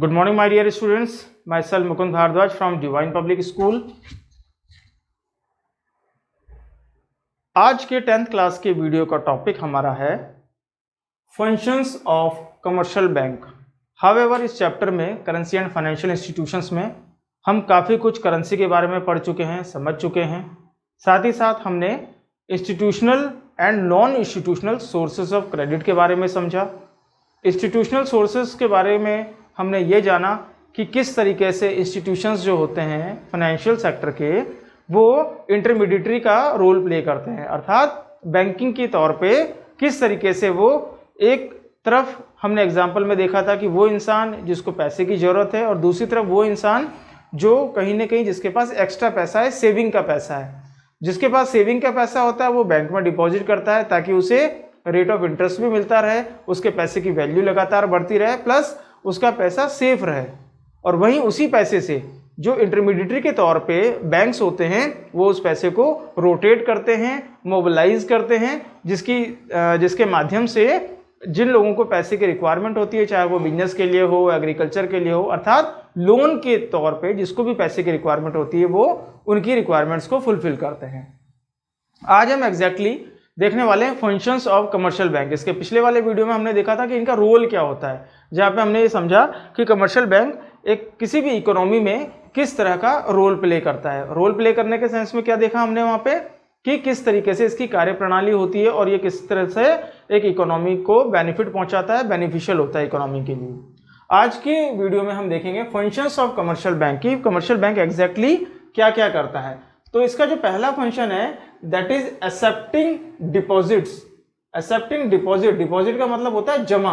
Good morning, my dear students. Myself Mukund Bhardwaj from Divine Public School. आज के 10th class के video का topic हमारा है functions of commercial bank. However इस चैप्टर में करेंसी एंड फाइनेंशियल इंस्टीट्यूशंस में हम काफ़ी कुछ करेंसी के बारे में पढ़ चुके हैं, समझ चुके हैं। साथ ही साथ हमने institutional and non institutional sources of credit के बारे में समझा। इंस्टीट्यूशनल सोर्सेज के बारे में हमने ये जाना कि किस तरीके से इंस्टीट्यूशंस जो होते हैं फाइनेंशियल सेक्टर के वो इंटरमीडिएटरी का रोल प्ले करते हैं, अर्थात बैंकिंग के तौर पे किस तरीके से वो एक तरफ हमने एग्जांपल में देखा था कि वो इंसान जिसको पैसे की ज़रूरत है और दूसरी तरफ वो इंसान जो कहीं ना कहीं जिसके पास एक्स्ट्रा पैसा है, सेविंग का पैसा है। जिसके पास सेविंग का पैसा होता है वो बैंक में डिपॉजिट करता है ताकि उसे रेट ऑफ इंटरेस्ट भी मिलता रहे, उसके पैसे की वैल्यू लगातार बढ़ती रहे, प्लस उसका पैसा सेफ रहे। और वहीं उसी पैसे से जो इंटरमीडिएटरी के तौर पे बैंक्स होते हैं वो उस पैसे को रोटेट करते हैं, मोबिलाइज करते हैं, जिसके माध्यम से जिन लोगों को पैसे की रिक्वायरमेंट होती है, चाहे वो बिजनेस के लिए हो, एग्रीकल्चर के लिए हो, अर्थात लोन के तौर पे जिसको भी पैसे की रिक्वायरमेंट होती है वो उनकी रिक्वायरमेंट्स को फुलफिल करते हैं। आज हम एग्जैक्टली देखने वाले हैं फंक्शंस ऑफ कमर्शियल बैंक। इसके पिछले वाले वीडियो में हमने देखा था कि इनका रोल क्या होता है, जहाँ पे हमने ये समझा कि कमर्शियल बैंक एक किसी भी इकोनॉमी में किस तरह का रोल प्ले करता है। रोल प्ले करने के सेंस में क्या देखा हमने वहाँ पे कि किस तरीके से इसकी कार्यप्रणाली होती है और ये किस तरह से एक इकोनॉमी को बेनिफिट पहुँचाता है, बेनिफिशियल होता है इकोनॉमी के लिए। आज के वीडियो में हम देखेंगे फंक्शंस ऑफ कमर्शियल बैंक की कमर्शियल बैंक एग्जैक्टली क्या क्या करता है। तो इसका जो पहला फंक्शन है that is accepting deposits. Accepting deposit, deposit का मतलब होता है जमा,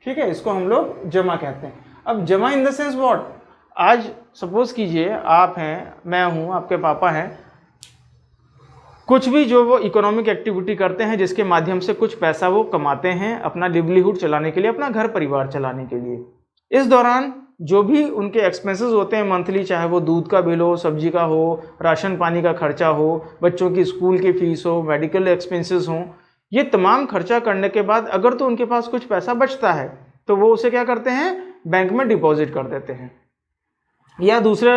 ठीक है, इसको हम लोग जमा कहते हैं। अब जमा इन द सेंस व्हाट, आज सपोज कीजिए आप हैं, मैं हूं, आपके पापा हैं, कुछ भी जो वो इकोनॉमिक एक्टिविटी करते हैं जिसके माध्यम से कुछ पैसा वो कमाते हैं अपना लिवलीहुड चलाने के लिए, अपना घर परिवार चलाने के लिए। इस दौरान जो भी उनके एक्सपेंसेस होते हैं मंथली, चाहे वो दूध का बिल हो, सब्जी का हो, राशन पानी का खर्चा हो, बच्चों की स्कूल की फीस हो, मेडिकल एक्सपेंसेस हो, ये तमाम खर्चा करने के बाद अगर तो उनके पास कुछ पैसा बचता है तो वो उसे क्या करते हैं, बैंक में डिपॉजिट कर देते हैं। या दूसरे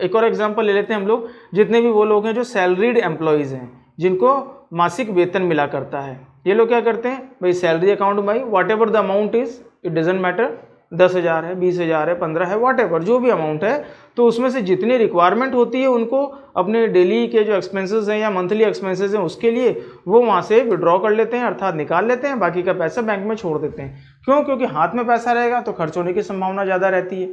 एक और एग्जांपल ले लेते हैं हम लोग, जितने भी वो लोग हैं जो सैलरीड एम्प्लॉयज़ हैं जिनको मासिक वेतन मिला करता है, ये लोग क्या करते हैं, भाई सैलरी अकाउंट भाई whatever the amount is, it doesn't matter, 10,000 है, 20,000 है, 15 है, वाट एवर जो भी अमाउंट है, तो उसमें से जितनी रिक्वायरमेंट होती है उनको अपने डेली के जो एक्सपेंसेस हैं या मंथली एक्सपेंसेस हैं उसके लिए वो वहाँ से विड्रॉ कर लेते हैं, अर्थात निकाल लेते हैं, बाकी का पैसा बैंक में छोड़ देते हैं। क्यों? क्योंकि हाथ में पैसा रहेगा तो खर्च होने की संभावना ज़्यादा रहती है।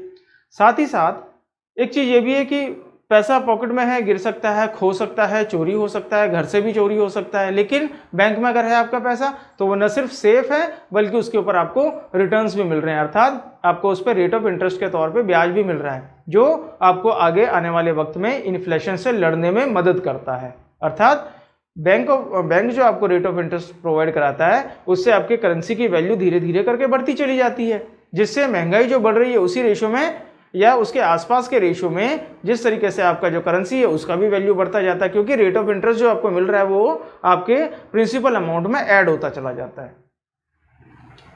साथ ही साथ एक चीज़ ये भी है कि पैसा पॉकेट में है, गिर सकता है, खो सकता है, चोरी हो सकता है, घर से भी चोरी हो सकता है, लेकिन बैंक में अगर है आपका पैसा तो वो न सिर्फ सेफ है बल्कि उसके ऊपर आपको रिटर्न्स भी मिल रहे हैं, अर्थात आपको उस पर रेट ऑफ इंटरेस्ट के तौर पे ब्याज भी मिल रहा है जो आपको आगे आने वाले वक्त में इन्फ्लेशन से लड़ने में मदद करता है। अर्थात बैंक जो आपको रेट ऑफ इंटरेस्ट प्रोवाइड कराता है उससे आपके करेंसी की वैल्यू धीरे धीरे करके बढ़ती चली जाती है, जिससे महंगाई जो बढ़ रही है उसी रेशो में या उसके आसपास के रेशो में जिस तरीके से आपका जो करेंसी है उसका भी वैल्यू बढ़ता जाता है, क्योंकि रेट ऑफ इंटरेस्ट जो आपको मिल रहा है वो आपके प्रिंसिपल अमाउंट में ऐड होता चला जाता है।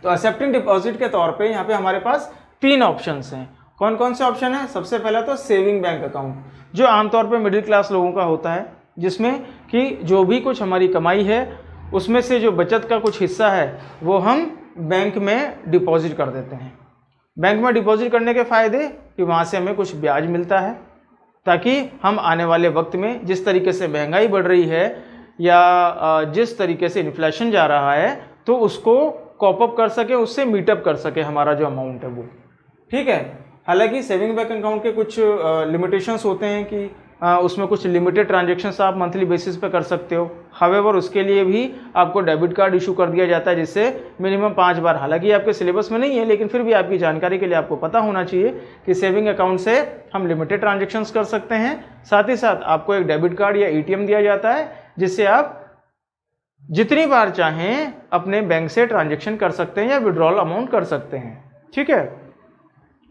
तो एक्सेप्टिंग डिपॉजिट के तौर पे यहाँ पे हमारे पास 3 ऑप्शंस हैं। कौन कौन से ऑप्शन है? सबसे पहला तो सेविंग बैंक अकाउंट, जो आमतौर पे मिडिल क्लास लोगों का होता है, जिसमें कि जो भी कुछ हमारी कमाई है उसमें से जो बचत का कुछ हिस्सा है वो हम बैंक में डिपॉजिट कर देते हैं। बैंक में डिपॉजिट करने के फ़ायदे कि वहाँ से हमें कुछ ब्याज मिलता है ताकि हम आने वाले वक्त में जिस तरीके से महंगाई बढ़ रही है या जिस तरीके से इन्फ्लेशन जा रहा है तो उसको कॉप अप कर सके, उससे मीटअप कर सके हमारा जो अमाउंट है वो, ठीक है। हालांकि सेविंग बैंक अकाउंट के कुछ लिमिटेशंस होते हैं कि उसमें कुछ लिमिटेड ट्रांजेक्शन्स आप मंथली बेसिस पे कर सकते हो। हावेवर उसके लिए भी आपको डेबिट कार्ड इशू कर दिया जाता है जिससे मिनिमम 5 बार, हालांकि आपके सिलेबस में नहीं है लेकिन फिर भी आपकी जानकारी के लिए आपको पता होना चाहिए कि सेविंग अकाउंट से हम लिमिटेड ट्रांजेक्शन्स कर सकते हैं। साथ ही साथ आपको एक डेबिट कार्ड या ATM दिया जाता है जिससे आप जितनी बार चाहें अपने बैंक से ट्रांजेक्शन कर सकते हैं या विड्रॉल अमाउंट कर सकते हैं, ठीक है।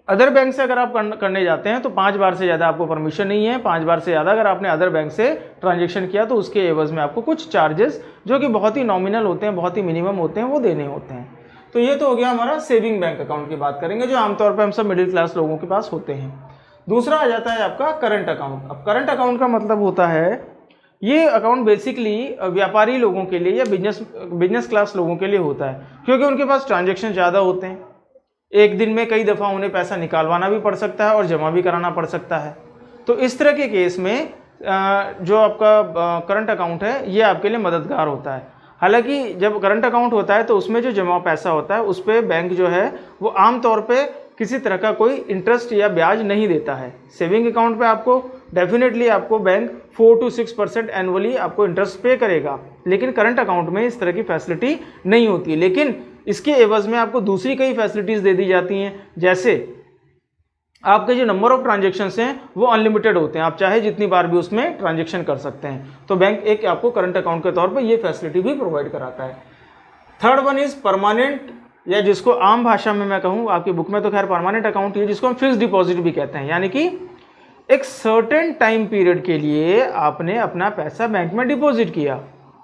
अदर बैंक से अगर आप करने जाते हैं तो 5 बार से ज़्यादा आपको परमिशन नहीं है। 5 बार से ज़्यादा अगर आपने अदर बैंक से ट्रांजेक्शन किया तो उसके एवज में आपको कुछ चार्जेस जो कि बहुत ही नॉमिनल होते हैं, बहुत ही मिनिमम होते हैं, वो देने होते हैं। तो ये तो हो गया हमारा सेविंग बैंक अकाउंट की बात करेंगे, जो आमतौर पर हम सब मिडिल क्लास लोगों के पास होते हैं। दूसरा आ जाता है आपका करंट अकाउंट। अब करंट अकाउंट का मतलब होता है, ये अकाउंट बेसिकली व्यापारी लोगों के लिए या बिजनेस क्लास लोगों के लिए होता है, क्योंकि उनके पास ट्रांजैक्शन ज़्यादा होते हैं। एक दिन में कई दफ़ा उन्हें पैसा निकालवाना भी पड़ सकता है और जमा भी कराना पड़ सकता है। तो इस तरह के केस में जो आपका करंट अकाउंट है ये आपके लिए मददगार होता है। हालांकि जब करंट अकाउंट होता है तो उसमें जो जमा पैसा होता है उस पर बैंक जो है वो आमतौर पे किसी तरह का कोई इंटरेस्ट या ब्याज नहीं देता है। सेविंग अकाउंट पे आपको डेफिनेटली आपको बैंक 4 to 6% एनुअली आपको इंटरेस्ट पे करेगा, लेकिन करंट अकाउंट में इस तरह की फैसिलिटी नहीं होती है। लेकिन इसके एवज में आपको दूसरी कई फैसिलिटीज़ दे दी जाती हैं, जैसे आपके जो नंबर ऑफ ट्रांजेक्शन्स हैं वो अनलिमिटेड होते हैं, आप चाहे जितनी बार भी उसमें ट्रांजेक्शन कर सकते हैं। तो बैंक एक आपको करंट अकाउंट के तौर पर ये फैसिलिटी भी प्रोवाइड कराता है। थर्ड वन इज परमानेंट, या जिसको आम भाषा में मैं कहूँ, आपकी बुक में तो खैर परमानेंट अकाउंट है, जिसको हम फिक्स डिपॉजिट भी कहते हैं। यानी कि एक सर्टेन टाइम पीरियड के लिए आपने अपना पैसा बैंक में डिपॉजिट किया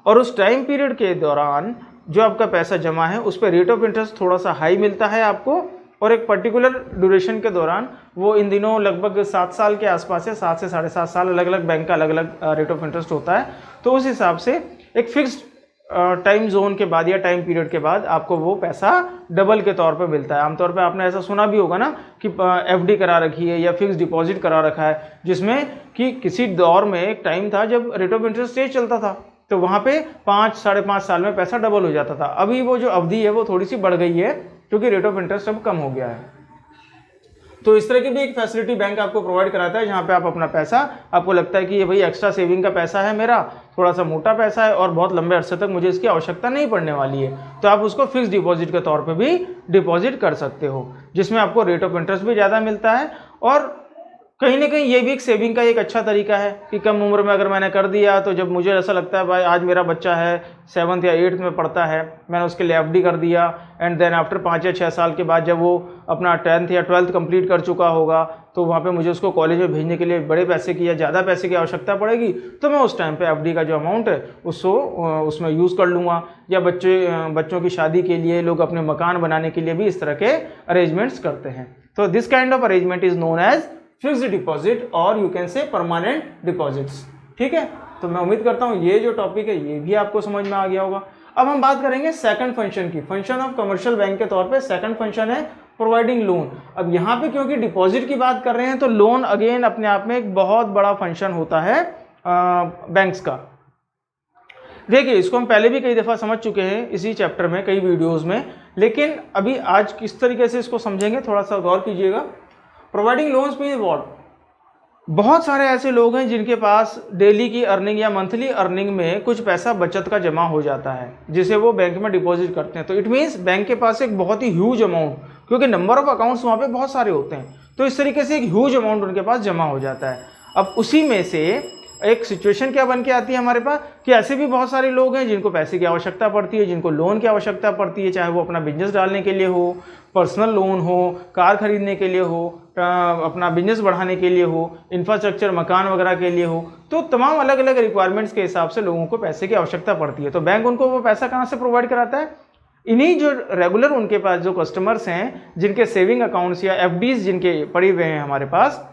और उस टाइम पीरियड के दौरान जो आपका पैसा जमा है उस पर रेट ऑफ इंटरेस्ट थोड़ा सा हाई मिलता है आपको, और एक पर्टिकुलर ड्यूरेशन के दौरान, वो इन दिनों लगभग 7 साल के आसपास है, 7 से 7.5 साल, अलग अलग बैंक का अलग अलग रेट ऑफ इंटरेस्ट होता है। तो उस हिसाब से एक फिक्स्ड टाइम जोन के बाद या टाइम पीरियड के बाद आपको वो पैसा डबल के तौर पे मिलता है। आमतौर पे आपने ऐसा सुना भी होगा ना कि एफडी करा रखी है या फिक्स डिपॉजिट करा रखा है, जिसमें कि किसी दौर में एक टाइम था जब रेट ऑफ इंटरेस्ट तेज चलता था, तो वहाँ पे 5 साढ़े 5 साल में पैसा डबल हो जाता था। अभी वो जो अवधि है वो थोड़ी सी बढ़ गई है क्योंकि रेट ऑफ इंटरेस्ट अब कम हो गया है। तो इस तरह की भी एक फैसिलिटी बैंक आपको प्रोवाइड कराता है, जहाँ पे आप अपना पैसा, आपको लगता है कि ये भाई एक्स्ट्रा सेविंग का पैसा है मेरा, थोड़ा सा मोटा पैसा है और बहुत लंबे अरसे तक मुझे इसकी आवश्यकता नहीं पड़ने वाली है, तो आप उसको फिक्स डिपॉजिट के तौर पे भी डिपॉजिट कर सकते हो, जिसमें आपको रेट ऑफ इंटरेस्ट भी ज़्यादा मिलता है। और कहीं ना कहीं ये भी एक सेविंग का एक अच्छा तरीका है कि कम उम्र में अगर मैंने कर दिया, तो जब मुझे ऐसा लगता है भाई आज मेरा बच्चा है 7th या 8th में पढ़ता है, मैंने उसके लिए एफडी कर दिया, एंड देन आफ्टर 5 या 6 साल के बाद जब वो अपना 10th या 12th कंप्लीट कर चुका होगा, तो वहाँ पे मुझे उसको कॉलेज में भेजने के लिए बड़े पैसे की या ज़्यादा पैसे की आवश्यकता पड़ेगी, तो मैं उस टाइम पे एफडी का जो अमाउंट है उसको उसमें यूज़ कर लूँगा। या बच्चों की शादी के लिए, लोग अपने मकान बनाने के लिए भी इस तरह के अरेंजमेंट्स करते हैं। तो this kind of arrangement is known as fixed deposit और you can say permanent deposits. ठीक है, तो मैं उम्मीद करता हूँ ये जो टॉपिक है ये भी आपको समझ में आ गया होगा। अब हम बात करेंगे सेकंड फंक्शन की। फंक्शन ऑफ कमर्शियल बैंक के तौर पे सेकंड फंक्शन है प्रोवाइडिंग लोन। अब यहाँ पे क्योंकि डिपॉजिट की बात कर रहे हैं तो लोन अगेन अपने आप में एक बहुत बड़ा फंक्शन होता है बैंक्स का। देखिए, इसको हम पहले भी कई दफ़ा समझ चुके हैं इसी चैप्टर में, कई वीडियोज़ में, लेकिन अभी आज किस तरीके से इसको समझेंगे थोड़ा सा गौर कीजिएगा। Providing loans mean what? बहुत सारे ऐसे लोग हैं जिनके पास डेली की अर्निंग या मंथली अर्निंग में कुछ पैसा बचत का जमा हो जाता है, जिसे वो बैंक में डिपॉजिट करते हैं। तो इट मीन्स बैंक के पास एक बहुत ही ह्यूज अमाउंट, क्योंकि नंबर ऑफ अकाउंट्स वहाँ पे बहुत सारे होते हैं, तो इस तरीके से एक ह्यूज अमाउंट उनके पास जमा हो जाता है। अब उसी में से एक सिचुएशन क्या बन के आती है हमारे पास कि ऐसे भी बहुत सारे लोग हैं जिनको पैसे की आवश्यकता पड़ती है, जिनको लोन की आवश्यकता पड़ती है, चाहे वो अपना बिजनेस डालने के लिए हो, पर्सनल लोन हो, कार खरीदने के लिए हो, अपना बिजनेस बढ़ाने के लिए हो, इंफ्रास्ट्रक्चर मकान वगैरह के लिए हो। तो तमाम अलग अलग रिक्वायरमेंट्स के हिसाब से लोगों को पैसे की आवश्यकता पड़ती है। तो बैंक उनको वो पैसा कहाँ से प्रोवाइड कराता है? इन्हीं जो रेगुलर उनके पास जो कस्टमर्स हैं, जिनके सेविंग अकाउंट्स या एफडीज जिनके पड़े हुए हैं हमारे पास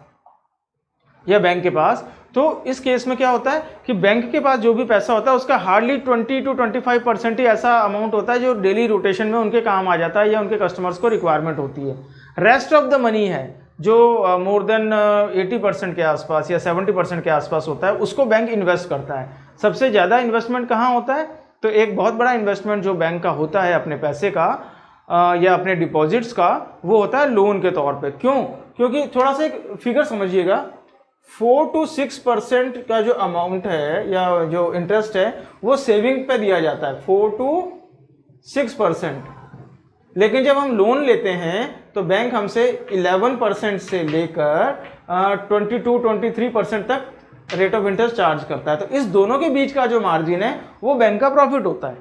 या बैंक के पास, तो इस केस में क्या होता है कि बैंक के पास जो भी पैसा होता है उसका हार्डली 20 to 25% ही ऐसा अमाउंट होता है जो डेली रोटेशन में उनके काम आ जाता है या उनके कस्टमर्स को रिक्वायरमेंट होती है। रेस्ट ऑफ द मनी है जो मोर देन 80% के आसपास या 70% के आसपास होता है, उसको बैंक इन्वेस्ट करता है। सबसे ज़्यादा इन्वेस्टमेंट कहाँ होता है? तो एक बहुत बड़ा इन्वेस्टमेंट जो बैंक का होता है अपने पैसे का या अपने डिपॉजिट्स का, वो होता है लोन के तौर पे। क्यों? क्योंकि थोड़ा सा एक फिगर समझिएगा, 4 to 6% का जो अमाउंट है या जो इंटरेस्ट है वो सेविंग पे दिया जाता है, 4 to 6%। लेकिन जब हम लोन लेते हैं तो बैंक हमसे 11% से लेकर 22-23% तक रेट ऑफ इंटरेस्ट चार्ज करता है। तो इस दोनों के बीच का जो मार्जिन है वो बैंक का प्रॉफिट होता है।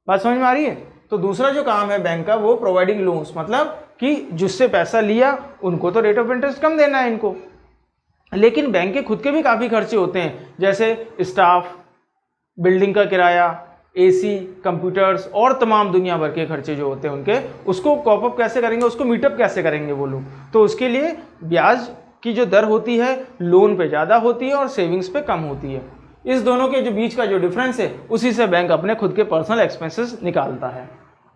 बात समझ में आ रही है? तो दूसरा जो काम है बैंक का वो प्रोवाइडिंग लोन्स, मतलब कि जिससे पैसा लिया उनको तो रेट ऑफ इंटरेस्ट कम देना है इनको, लेकिन बैंक के खुद के भी काफ़ी खर्चे होते हैं, जैसे स्टाफ, बिल्डिंग का किराया, एसी, कंप्यूटर्स और तमाम दुनिया भर के खर्चे जो होते हैं उनके, उसको कॉप अप कैसे करेंगे, उसको मीटअप कैसे करेंगे वो लोग। तो उसके लिए ब्याज की जो दर होती है लोन पे ज़्यादा होती है और सेविंग्स पे कम होती है। इस दोनों के जो बीच का जो डिफरेंस है उसी से बैंक अपने खुद के पर्सनल एक्सपेंसेस निकालता है।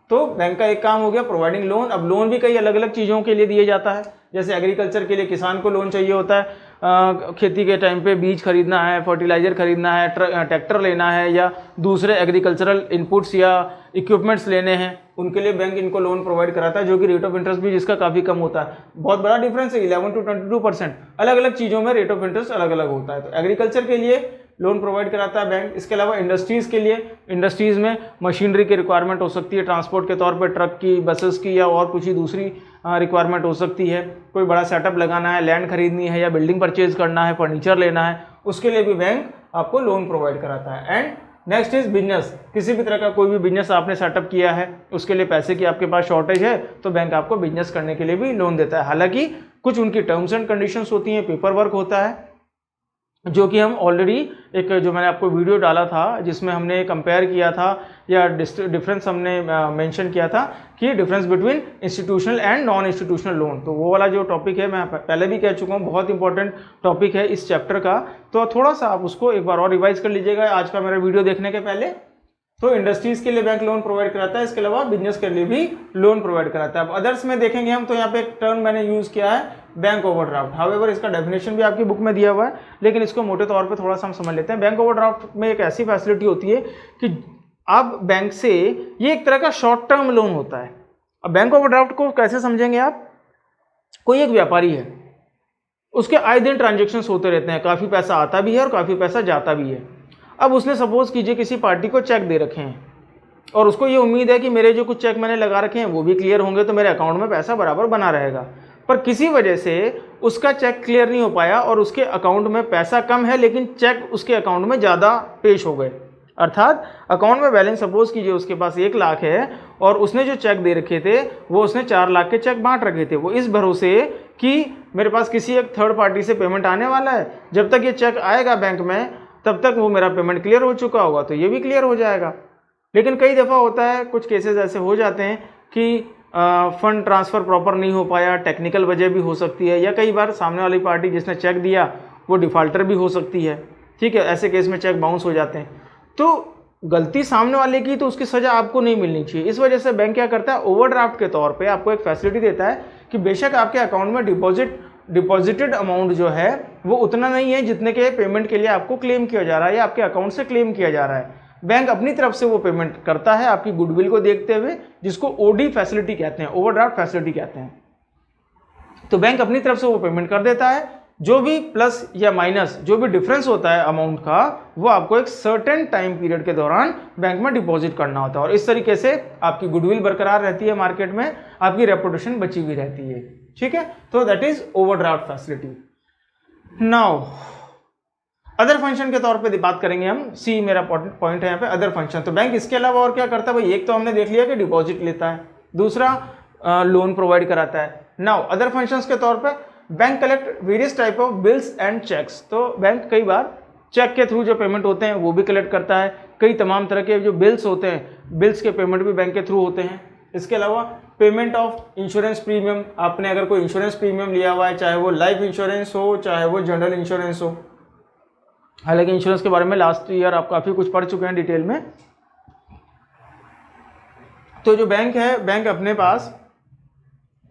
तो बैंक का एक काम हो गया प्रोवाइडिंग लोन। अब लोन भी कई अलग अलग चीज़ों के लिए दिए जाता है, जैसे एग्रीकल्चर के लिए किसान को लोन चाहिए होता है, खेती के टाइम पे बीज खरीदना है, फर्टिलाइजर खरीदना है, ट्रैक्टर लेना है या दूसरे एग्रीकल्चरल इनपुट्स या इक्विपमेंट्स लेने हैं, उनके लिए बैंक इनको लोन प्रोवाइड कराता है, जो कि रेट ऑफ इंटरेस्ट भी जिसका काफ़ी कम होता है। बहुत बड़ा डिफरेंस है, 11 to 22%। अलग अलग चीज़ों में रेट ऑफ इंटरेस्ट अलग अलग होता है। तो एग्रीकल्चर के लिए लोन प्रोवाइड कराता है बैंक। इसके अलावा इंडस्ट्रीज़ के लिए, इंडस्ट्रीज़ में मशीनरी की रिक्वायरमेंट हो सकती है ट्रांसपोर्ट के तौर पे, ट्रक की, बसेस की या और कुछ ही दूसरी रिक्वायरमेंट हो सकती है। कोई बड़ा सेटअप लगाना है, लैंड खरीदनी है या बिल्डिंग परचेज करना है, फर्नीचर लेना है, उसके लिए भी बैंक आपको लोन प्रोवाइड कराता है। And next is business. किसी भी तरह का कोई भी बिजनेस आपने सेटअप किया है, उसके लिए पैसे की आपके पास शॉर्टेज है, तो बैंक आपको बिजनेस करने के लिए भी लोन देता है। हालांकि कुछ उनकी टर्म्स एंड कंडीशंस होती हैं, पेपर वर्क होता है, जो कि हम ऑलरेडी एक जो मैंने आपको वीडियो डाला था जिसमें हमने कंपेयर किया था या डिफरेंस हमने मेंशन किया था कि difference between institutional and non institutional loan. तो वो वाला जो टॉपिक है मैं पहले भी कह चुका हूँ, बहुत इंपॉर्टेंट टॉपिक है इस चैप्टर का। तो थोड़ा सा आप उसको एक बार और रिवाइज कर लीजिएगा आज का मेरा वीडियो देखने के पहले। तो इंडस्ट्रीज के लिए बैंक लोन प्रोवाइड कराता है, इसके अलावा बिजनेस के लिए भी लोन प्रोवाइड कराता है। अब अदर्स में देखेंगे हम, तो यहाँ पे एक टर्म मैंने यूज किया है बैंक ओवरड्राफ्ट। हाउएवर इसका डेफिनेशन भी आपकी बुक में दिया हुआ है, लेकिन इसको मोटे तौर पे थोड़ा सा हम समझ लेते हैं। बैंक ओवरड्राफ्ट में एक ऐसी फैसिलिटी होती है कि आप बैंक से, ये एक तरह का शॉर्ट टर्म लोन होता है। अब बैंक ओवरड्राफ्ट को कैसे समझेंगे आप, कोई एक व्यापारी है, उसके आए दिन ट्रांजेक्शन्स होते रहते हैं, काफ़ी पैसा आता भी है और काफ़ी पैसा जाता भी है। अब उसने सपोज कीजिए किसी पार्टी को चेक दे रखे हैं और उसको ये उम्मीद है कि मेरे जो कुछ चेक मैंने लगा रखे हैं वो भी क्लियर होंगे तो मेरे अकाउंट में पैसा बराबर बना रहेगा। पर किसी वजह से उसका चेक क्लियर नहीं हो पाया और उसके अकाउंट में पैसा कम है, लेकिन चेक उसके अकाउंट में ज़्यादा पेश हो गए। अर्थात अकाउंट में बैलेंस सपोज कीजिए उसके पास 1 लाख है और उसने जो चेक दे रखे थे वो उसने 4 लाख के चेक बांट रखे थे, वो इस भरोसे कि मेरे पास किसी एक थर्ड पार्टी से पेमेंट आने वाला है, जब तक ये चेक आएगा बैंक में तब तक वो मेरा पेमेंट क्लियर हो चुका होगा तो ये भी क्लियर हो जाएगा। लेकिन कई दफ़ा होता है, कुछ केसेस ऐसे हो जाते हैं कि फंड ट्रांसफ़र प्रॉपर नहीं हो पाया, टेक्निकल वजह भी हो सकती है, या कई बार सामने वाली पार्टी जिसने चेक दिया वो डिफ़ाल्टर भी हो सकती है। ठीक है, ऐसे केस में चेक बाउंस हो जाते हैं। तो गलती सामने वाले की, तो उसकी सज़ा आपको नहीं मिलनी चाहिए। इस वजह से बैंक क्या करता है, ओवरड्राफ्ट के तौर पे आपको एक फैसिलिटी देता है कि बेशक आपके अकाउंट में डिपॉजिटेड अमाउंट जो है वो उतना नहीं है जितने के पेमेंट के लिए आपको क्लेम किया जा रहा है या आपके अकाउंट से क्लेम किया जा रहा है। बैंक अपनी तरफ से वो पेमेंट करता है आपकी गुडविल को देखते हुए, जिसको ओडी फैसिलिटी कहते हैं, ओवरड्राफ्ट फैसिलिटी कहते हैं। तो बैंक अपनी तरफ से वो पेमेंट कर देता है, जो भी प्लस या माइनस जो भी डिफरेंस होता है अमाउंट का, वो आपको एक सर्टेन टाइम पीरियड के दौरान बैंक में डिपॉजिट करना होता है। और इस तरीके से आपकी गुडविल बरकरार रहती है, मार्केट में आपकी रेपुटेशन बची हुई रहती है। ठीक है, तो that is overdraft facility. Now other function के तौर पे बात करेंगे हम, सी मेरा पॉइंट है यहाँ पे, अदर फंक्शन। तो बैंक इसके अलावा और क्या करता है भाई, एक तो हमने देख लिया कि डिपॉजिट लेता है, दूसरा लोन प्रोवाइड कराता है। नाउ अदर फंक्शंस के तौर पे bank collect various type of bills and cheques. तो बैंक कई बार चेक के थ्रू जो पेमेंट होते हैं वो भी कलेक्ट करता है, कई तमाम तरह के जो बिल्स होते हैं, बिल्स के पेमेंट भी बैंक के थ्रू होते हैं। इसके अलावा पेमेंट ऑफ इंश्योरेंस प्रीमियम, आपने अगर कोई इंश्योरेंस प्रीमियम लिया हुआ है, चाहे वो लाइफ इंश्योरेंस हो चाहे वो जनरल इंश्योरेंस हो। हालांकि इंश्योरेंस के बारे में लास्ट ईयर आप काफ़ी कुछ पढ़ चुके हैं डिटेल में। तो जो बैंक है, बैंक अपने पास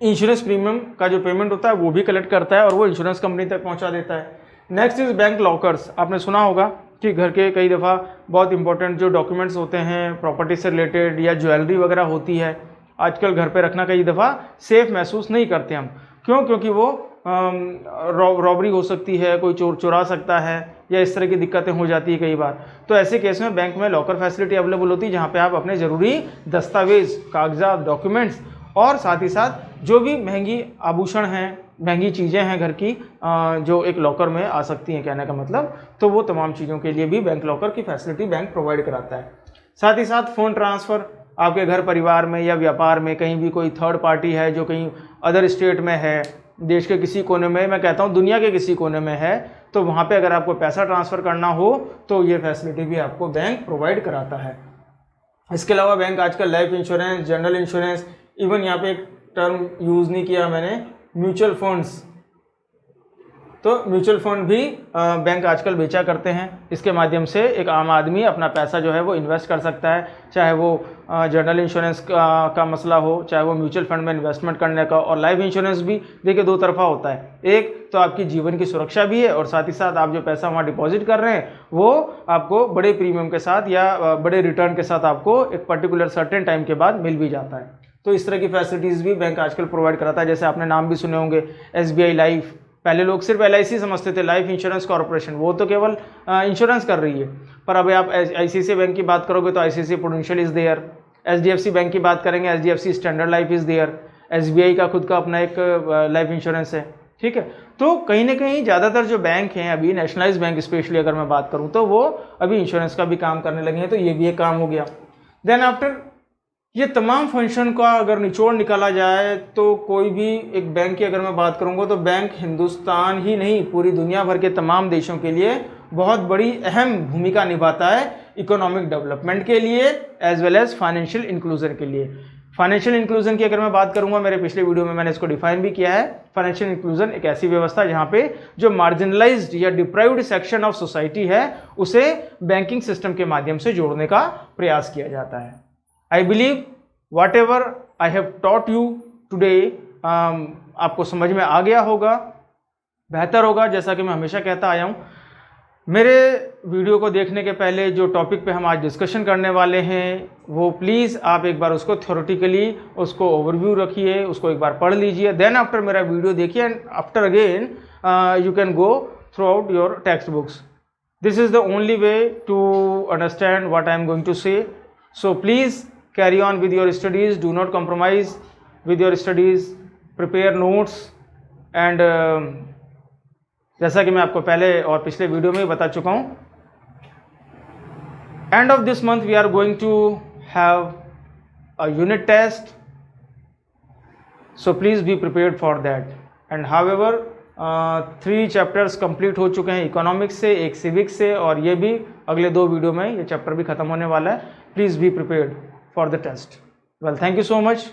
इंश्योरेंस प्रीमियम का जो पेमेंट होता है वो भी कलेक्ट करता है और वो इंश्योरेंस कंपनी तक पहुंचा देता है। Next is bank lockers. आपने सुना होगा कि घर के कई दफ़ा बहुत इंपॉर्टेंट जो डॉक्यूमेंट्स होते हैं प्रॉपर्टी से रिलेटेड या ज्वेलरी वगैरह होती है, आजकल घर पे रखना कई दफ़ा सेफ महसूस नहीं करते हम। क्यों? क्योंकि वो रॉबरी हो सकती है, कोई चोर चुरा सकता है या इस तरह की दिक्कतें हो जाती है कई बार। तो ऐसे केस में बैंक में लॉकर फैसिलिटी अवेलेबल होती है, जहाँ पे आप अपने ज़रूरी दस्तावेज, कागजात, डॉक्यूमेंट्स और साथ ही साथ जो भी महंगी आभूषण हैं, महंगी चीज़ें हैं घर की, जो एक लॉकर में आ सकती हैं, कहने का मतलब, तो वो तमाम चीज़ों के लिए भी बैंक लॉकर की फैसिलिटी बैंक प्रोवाइड कराता है। साथ ही साथ फ़ोन ट्रांसफ़र, आपके घर परिवार में या व्यापार में कहीं भी कोई थर्ड पार्टी है जो कहीं अदर स्टेट में है, देश के किसी कोने में, मैं कहता हूँ दुनिया के किसी कोने में है, तो वहाँ पे अगर आपको पैसा ट्रांसफ़र करना हो तो ये फैसिलिटी भी आपको बैंक प्रोवाइड कराता है। इसके अलावा बैंक आजकल life insurance, general insurance, even यहाँ पे एक टर्म यूज़ नहीं किया मैंने, म्यूचुअल फंड्स, तो म्यूचुअल फंड भी बैंक आजकल बेचा करते हैं। इसके माध्यम से एक आम आदमी अपना पैसा जो है वो इन्वेस्ट कर सकता है, चाहे वो जनरल इंश्योरेंस का मसला हो, चाहे वो म्यूचुअल फंड में इन्वेस्टमेंट करने का। और लाइफ इंश्योरेंस भी देखिए दो तरफा होता है, एक तो आपकी जीवन की सुरक्षा भी है और साथ ही साथ आप जो पैसा वहाँ डिपॉजिट कर रहे हैं वो आपको बड़े प्रीमियम के साथ या बड़े रिटर्न के साथ आपको एक पर्टिकुलर सर्टेन टाइम के बाद मिल भी जाता है। तो इस तरह की फैसिलिटीज़ भी बैंक आजकल प्रोवाइड कराता है। जैसे आपने नाम भी सुने होंगे SBI लाइफ, पहले लोग सिर्फ LIC समझते थे, लाइफ इंश्योरेंस कॉर्पोरेशन, वो तो केवल इंश्योरेंस कर रही है। पर अब आप ICICI बैंक की बात करोगे तो ICICI prudential is there, HDFC bank की बात करेंगे HDFC standard life is there, SBI का खुद का अपना एक लाइफ इंश्योरेंस है, ठीक है। तो कहीं ना कहीं ज़्यादातर जो बैंक हैं अभी, नेशनलाइज बैंक स्पेशली अगर मैं बात करूँ तो वो अभी इंश्योरेंस का भी काम करने लगे हैं, तो ये भी एक काम हो गया। देन आफ्टर ये तमाम फंक्शन का अगर निचोड़ निकाला जाए तो कोई भी एक बैंक की अगर मैं बात करूँगा तो बैंक हिंदुस्तान ही नहीं पूरी दुनिया भर के तमाम देशों के लिए बहुत बड़ी अहम भूमिका निभाता है इकोनॉमिक डेवलपमेंट के लिए as well as financial inclusion के लिए। फाइनेंशियल इंक्लूजन की अगर मैं बात करूंगा, मेरे पिछले वीडियो में मैंने इसको डिफाइन भी किया है। फाइनेंशियल इंक्लूजन एक ऐसी व्यवस्था जहां पे जो मार्जिनलाइज्ड या डिप्राइव्ड सेक्शन ऑफ सोसाइटी है उसे बैंकिंग सिस्टम के माध्यम से जोड़ने का प्रयास किया जाता है। I believe whatever I have taught you today आपको समझ में आ गया होगा, बेहतर होगा। जैसा कि मैं हमेशा कहता आया हूँ, मेरे वीडियो को देखने के पहले जो टॉपिक पे हम आज डिस्कशन करने वाले हैं वो प्लीज़ आप एक बार उसको थ्योरेटिकली उसको ओवरव्यू रखिए, उसको एक बार पढ़ लीजिए, देन आफ्टर मेरा वीडियो देखिए and after again you can go throughout your textbooks. This is the only way to understand what I am going to say. So please carry on with your studies, do not compromise with your studies, prepare notes and जैसा कि मैं आपको पहले और पिछले video में ही बता चुका हूँ, end of this month we are going to have a unit test, so please be prepared for that. And however 3 chapters complete हो चुके हैं इकोनॉमिक्स से, एक सिविक्स से, और ये भी अगले 2 वीडियो में ये चैप्टर भी खत्म होने वाला है। Please be prepared for the test. Well, thank you so much.